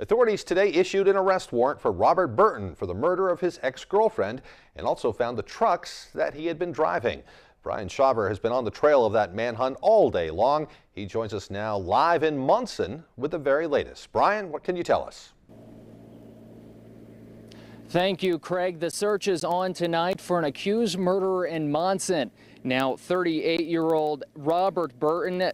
Authorities today issued an arrest warrant for Robert Burton for the murder of his ex-girlfriend and also found the trucks that he had been driving. Brian Shaver has been on the trail of that manhunt all day long. He joins us now live in Munson with the very latest. Brian, what can you tell us? Thank you, Craig. The search is on tonight for an accused murderer in Manhunt. Now, 38-year-old Robert Burton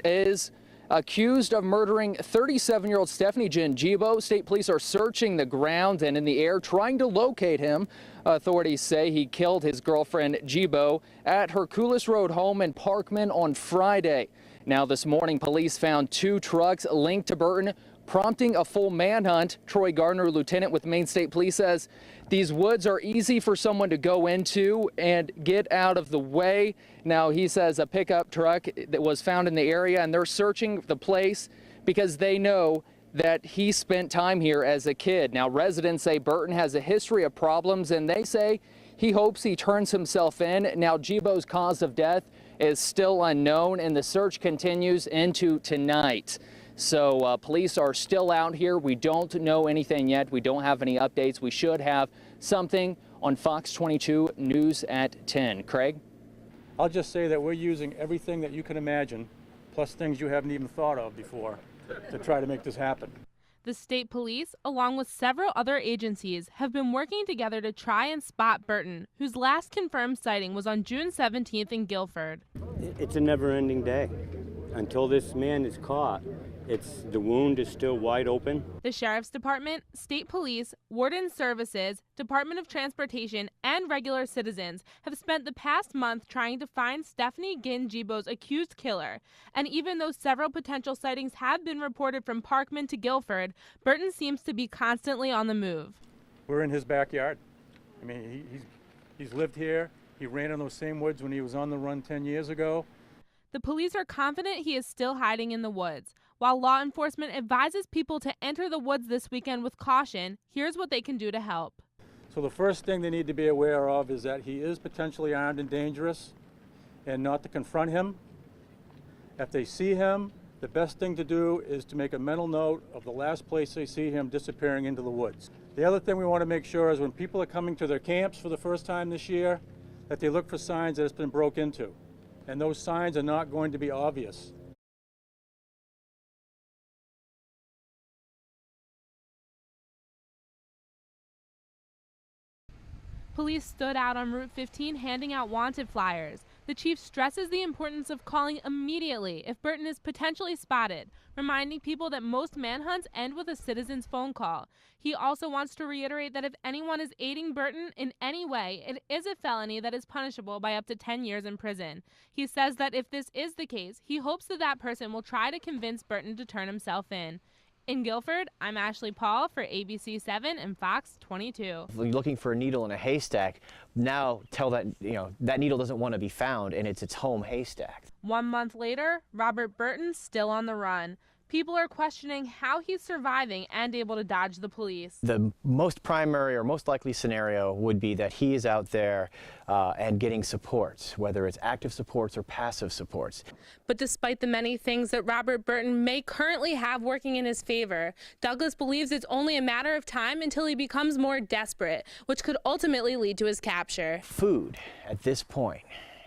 is accused of murdering 37-year-old Stephanie Gingibo. State police are searching the ground and in the air trying to locate him. Authorities say he killed his girlfriend Gibo at her Coulis Road home in Parkman on Friday. Now this morning, police found 2 trucks linked to Burton, prompting a full manhunt. Troy Gardner, lieutenant with Maine State Police, says these woods are easy for someone to go into and get out of the way. Now he says a pickup truck that was found in the area, and they're searching the place because they know that he spent time here as a kid. Now residents say Burton has a history of problems, and they say he hopes he turns himself in. Now Gibo's cause of death is still unknown, and the search continues into tonight. So police are still out here. We don't know anything yet. We don't have any updates. We should have something on Fox 22 News at 10. Craig? I'll just say that we're using everything that you can imagine, plus things you haven't even thought of before, to try to make this happen. The state police, along with several other agencies, have been working together to try and spot Burton, whose last confirmed sighting was on June 17th in Guilford. It's a never-ending day. Until this man is caught, the wound is still wide open. The Sheriff's Department, State Police, Warden Services, Department of Transportation, and regular citizens have spent the past month trying to find Stephanie Gingibo's accused killer. And even though several potential sightings have been reported from Parkman to Guilford, Burton seems to be constantly on the move. We're in his backyard. I mean, he's lived here. He ran in those same woods when he was on the run 10 years ago. The police are confident he is still hiding in the woods. While law enforcement advises people to enter the woods this weekend with caution, here's what they can do to help. So the first thing they need to be aware of is that he is potentially armed and dangerous, and not to confront him. If they see him, the best thing to do is to make a mental note of the last place they see him disappearing into the woods. The other thing we want to make sure is when people are coming to their camps for the first time this year, that they look for signs that it's been broke into. And those signs are not going to be obvious. Police stood out on Route 15 handing out wanted flyers. The chief stresses the importance of calling immediately if Burton is potentially spotted, reminding people that most manhunts end with a citizen's phone call. He also wants to reiterate that if anyone is aiding Burton in any way, it is a felony that is punishable by up to 10 years in prison. He says that if this is the case, he hopes that that person will try to convince Burton to turn himself in. In Guilford, I'm Ashley Paul for ABC 7 and Fox 22. You're looking for a needle in a haystack. Now tell that, that needle doesn't want to be found, and it's its home haystack. 1 month later, Robert Burton's still on the run. People are questioning how he's surviving and able to dodge the police. The most primary or most likely scenario would be that he is out there and getting supports, whether it's active supports or passive supports. But despite the many things that Robert Burton may currently have working in his favor, Douglas believes it's only a matter of time until he becomes more desperate, which could ultimately lead to his capture. Food, at this point,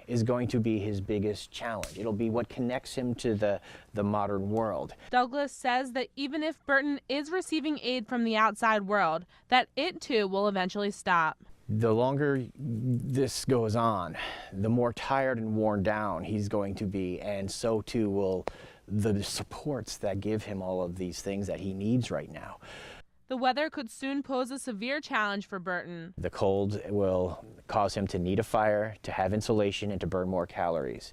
is going to be his biggest challenge. It'll be what connects him to the modern world. Douglas says that even if Burton is receiving aid from the outside world, that it too will eventually stop. The longer this goes on, the more tired and worn down he's going to be, and so too will the supports that give him all of these things that he needs right now. The weather could soon pose a severe challenge for Burton. The cold will cause him to need a fire, to have insulation, and to burn more calories.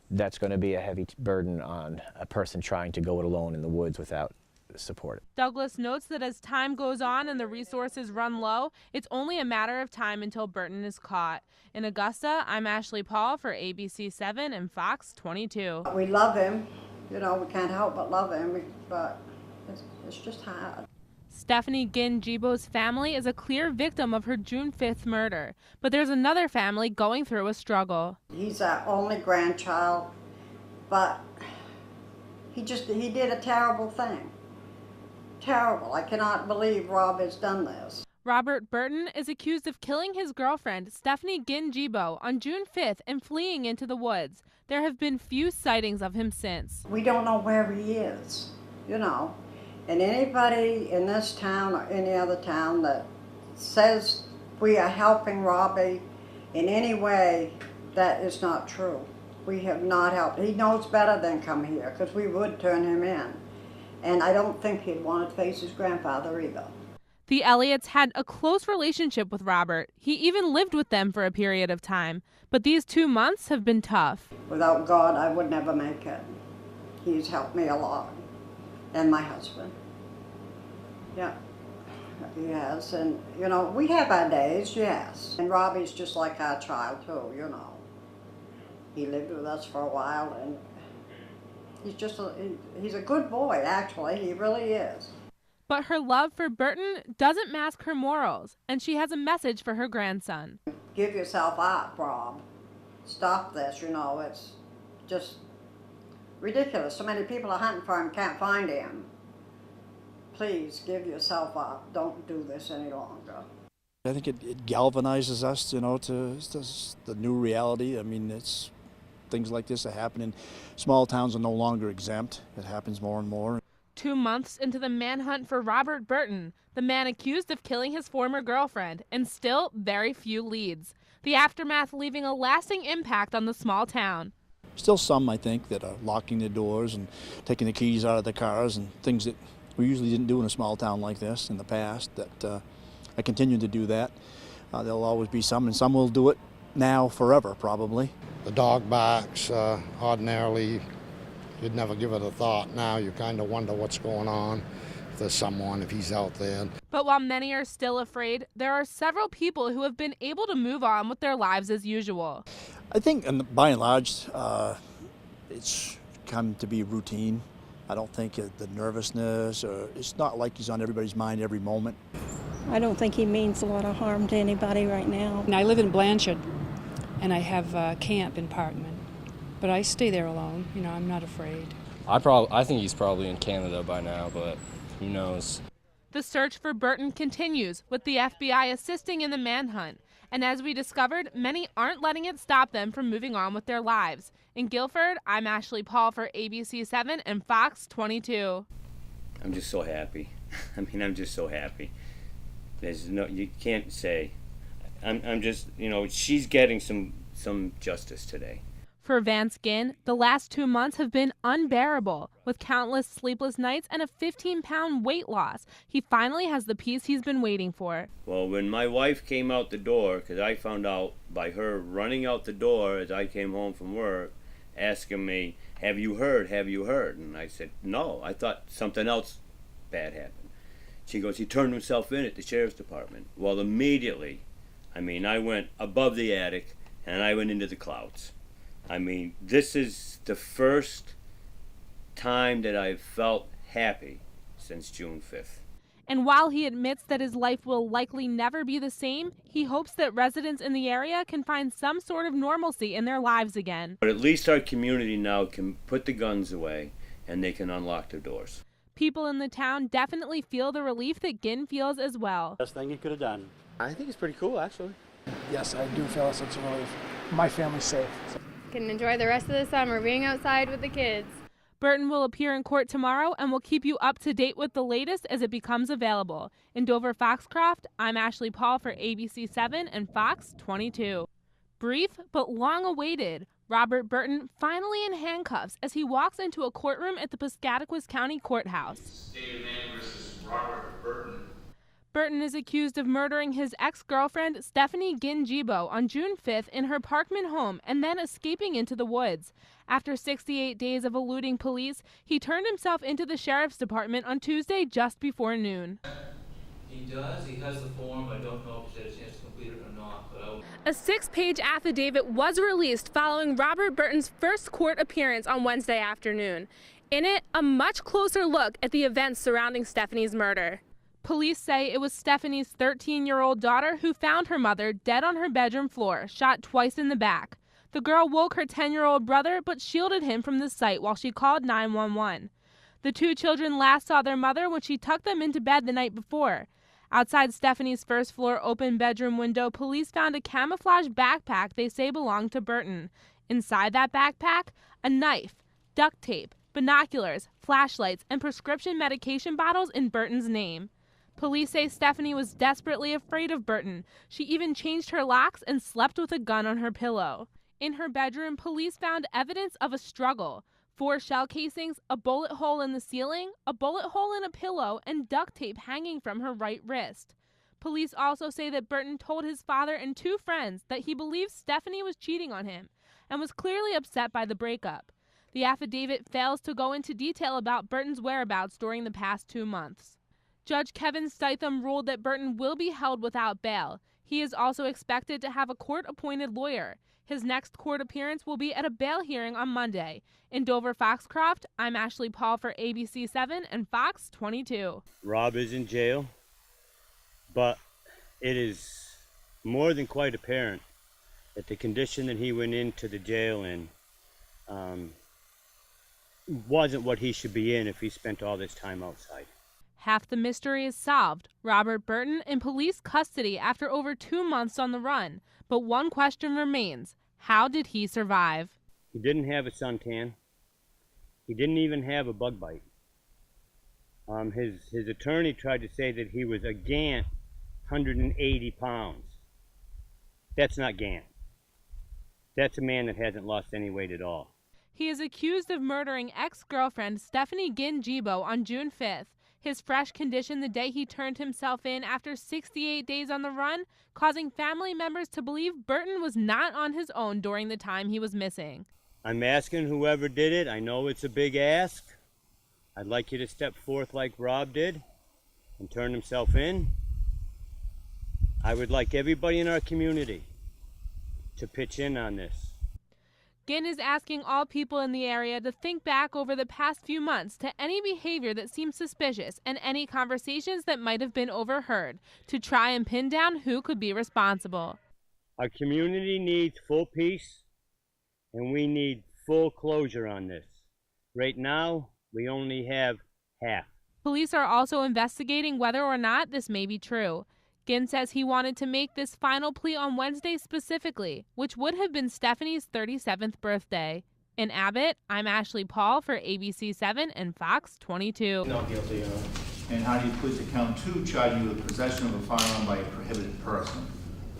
That's going to be a heavy burden on a person trying to go it alone in the woods without support. Douglas notes that as time goes on and the resources run low, it's only a matter of time until Burton is caught. In Augusta, I'm Ashley Paul for ABC 7 and Fox 22. We love him. We can't help but love him, but it's just hard. Stephanie Gingibo's family is a clear victim of her June 5th murder, but there's another family going through a struggle. He's our only grandchild, but he did a terrible thing. terrible. I cannot believe Rob has done this. Robert Burton is accused of killing his girlfriend, Stephanie Ginjibo, on June 5th and fleeing into the woods. There have been few sightings of him since. We don't know where he is, you know. And anybody in this town or any other town that says we are helping Robbie in any way, that is not true. We have not helped. He knows better than come here, because we would turn him in. And I don't think he'd want to face his grandfather either. The Elliots had a close relationship with Robert. He even lived with them for a period of time. But these 2 months have been tough. Without God, I would never make it. He's helped me a lot. And my husband. Yeah, he has. And, you know, we have our days, yes. And Robbie's just like our child, too, you know. He lived with us for a while, and he's a good boy, actually. He really is. But her love for Burton doesn't mask her morals, and she has a message for her grandson. Give yourself up, Rob. Stop this, you know, it's just ridiculous. So many people are hunting for him, can't find him. Please give yourself up. Don't do this any longer. I think it galvanizes us, you know, to the new reality. I mean, it's things like this that happen in small towns are no longer exempt. It happens more and more. 2 months into the manhunt for Robert Burton, the man accused of killing his former girlfriend, and still very few leads. The aftermath leaving a lasting impact on the small town. Still some, I think, that are locking their doors and taking the keys out of their cars and things that we usually didn't do in a small town like this in the past, that I continue to do that. There'll always be some, and some will do it now forever, probably. The dog barks. Ordinarily, you'd never give it a thought. Now you kind of wonder what's going on, if there's someone, if he's out there. But while many are still afraid, there are several people who have been able to move on with their lives as usual. I think, by and large, it's come to be routine. I don't think the nervousness, or it's not like he's on everybody's mind every moment. I don't think he means a lot of harm to anybody right now. I live in Blanchard, and I have a camp in Parkman, but I stay there alone. You know, I'm not afraid. I think he's probably in Canada by now, but who knows? The search for Burton continues, with the FBI assisting in the manhunt. And as we discovered, many aren't letting it stop them from moving on with their lives. In Guilford, I'm Ashley Paul for ABC7 and Fox 22. I'm just so happy. I'm just so happy. You can't say. I'm just, she's getting some justice today. For Vance Ginn, the last 2 months have been unbearable. With countless sleepless nights and a 15-pound weight loss, he finally has the peace he's been waiting for. Well, when my wife came out the door, because I found out by her running out the door as I came home from work, asking me, have you heard? And I said, no, I thought something else bad happened. She goes, he turned himself in at the sheriff's department. Well, immediately, I went above the attic and I went into the clouds. This is the first time that I've felt happy since June 5th. And while he admits that his life will likely never be the same, he hopes that residents in the area can find some sort of normalcy in their lives again. But at least our community now can put the guns away and they can unlock their doors. People in the town definitely feel the relief that Ginn feels as well. Best thing he could have done. I think it's pretty cool, actually. Yes, I do feel a sense of relief. My family's safe. Can enjoy the rest of the summer being outside with the kids. Burton will appear in court tomorrow and will keep you up to date with the latest as it becomes available. In Dover Foxcroft, I'm Ashley Paul for ABC7 and Fox 22. Brief but long awaited, Robert Burton finally in handcuffs as he walks into a courtroom at the Piscataquis County Courthouse. State of Maine versus Robert Burton. Burton is accused of murdering his ex-girlfriend Stephanie Ginjibo on June 5th in her Parkman home and then escaping into the woods. After 68 days of eluding police, he turned himself into the sheriff's department on Tuesday just before noon. He does. He has the form. I don't know if he had a chance to complete it or not. But A 6-page affidavit was released following Robert Burton's first court appearance on Wednesday afternoon. In it, a much closer look at the events surrounding Stephanie's murder. Police say it was Stephanie's 13-year-old daughter who found her mother dead on her bedroom floor, shot twice in the back. The girl woke her 10-year-old brother but shielded him from the sight while she called 911. The two children last saw their mother when she tucked them into bed the night before. Outside Stephanie's first-floor open bedroom window, police found a camouflage backpack they say belonged to Burton. Inside that backpack, a knife, duct tape, binoculars, flashlights, and prescription medication bottles in Burton's name. Police say Stephanie was desperately afraid of Burton. She even changed her locks and slept with a gun on her pillow. In her bedroom, police found evidence of a struggle. 4 shell casings, a bullet hole in the ceiling, a bullet hole in a pillow, and duct tape hanging from her right wrist. Police also say that Burton told his father and 2 friends that he believes Stephanie was cheating on him and was clearly upset by the breakup. The affidavit fails to go into detail about Burton's whereabouts during the past 2 months. Judge Kevin Stitham ruled that Burton will be held without bail. He is also expected to have a court-appointed lawyer. His next court appearance will be at a bail hearing on Monday. In Dover-Foxcroft, I'm Ashley Paul for ABC 7 and Fox 22. Rob is in jail, but it is more than quite apparent that the condition that he went into the jail in wasn't what he should be in if he spent all this time outside. Half the mystery is solved. Robert Burton in police custody after over 2 months on the run. But one question remains. How did he survive? He didn't have a suntan. He didn't even have a bug bite. His attorney tried to say that he was a gant 180 pounds. That's not gant. That's a man that hasn't lost any weight at all. He is accused of murdering ex-girlfriend Stephanie Gin-Gibo on June 5th. His fresh condition the day he turned himself in after 68 days on the run, causing family members to believe Burton was not on his own during the time he was missing. I'm asking whoever did it, I know it's a big ask. I'd like you to step forth like Rob did and turn himself in. I would like everybody in our community to pitch in on this. Ginn is asking all people in the area to think back over the past few months to any behavior that seems suspicious and any conversations that might have been overheard to try and pin down who could be responsible. Our community needs full peace, and we need full closure on this. Right now, we only have half. Police are also investigating whether or not this may be true. Ginn says he wanted to make this final plea on Wednesday specifically, which would have been Stephanie's 37th birthday. In Abbott, I'm Ashley Paul for ABC 7 and Fox 22. Not guilty. And how do you plead to count 2, charging you with possession of a firearm by a prohibited person?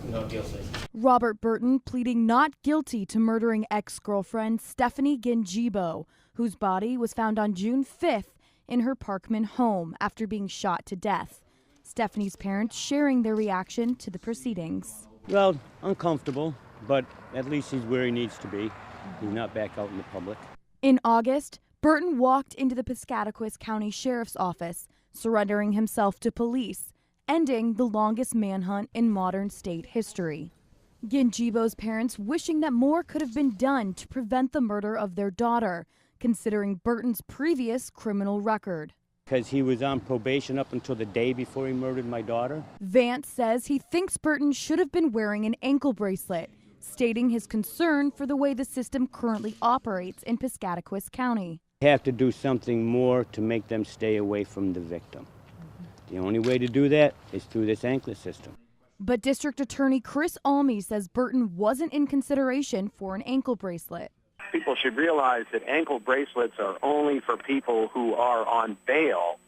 Not guilty. Robert Burton pleading not guilty to murdering ex-girlfriend Stephanie Gin-Gibo, whose body was found on June 5th in her Parkman home after being shot to death. Stephanie's parents sharing their reaction to the proceedings. Well, uncomfortable, but at least he's where he needs to be. He's not back out in the public. In August, Burton walked into the Piscataquis County Sheriff's Office, surrendering himself to police, ending the longest manhunt in modern state history. Gin-Gibo's parents wishing that more could have been done to prevent the murder of their daughter, considering Burton's previous criminal record. Because he was on probation up until the day before he murdered my daughter. Vance says he thinks Burton should have been wearing an ankle bracelet, stating his concern for the way the system currently operates in Piscataquis County. We have to do something more to make them stay away from the victim. The only way to do that is through this anklet system. But District Attorney Chris Almy says Burton wasn't in consideration for an ankle bracelet. People should realize that ankle bracelets are only for people who are on bail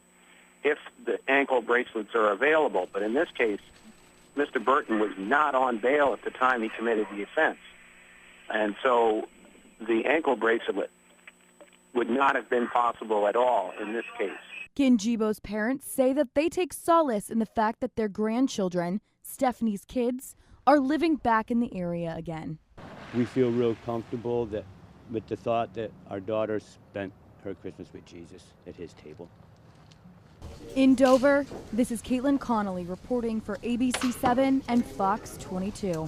if the ankle bracelets are available. But in this case, Mr. Burton was not on bail at the time he committed the offense. And so the ankle bracelet would not have been possible at all in this case. Gin-Gibo's parents say that they take solace in the fact that their grandchildren, Stephanie's kids, are living back in the area again. We feel real comfortable that with the thought that our daughter spent her Christmas with Jesus at his table. In Dover, this is Caitlin Connolly reporting for ABC 7 and Fox 22.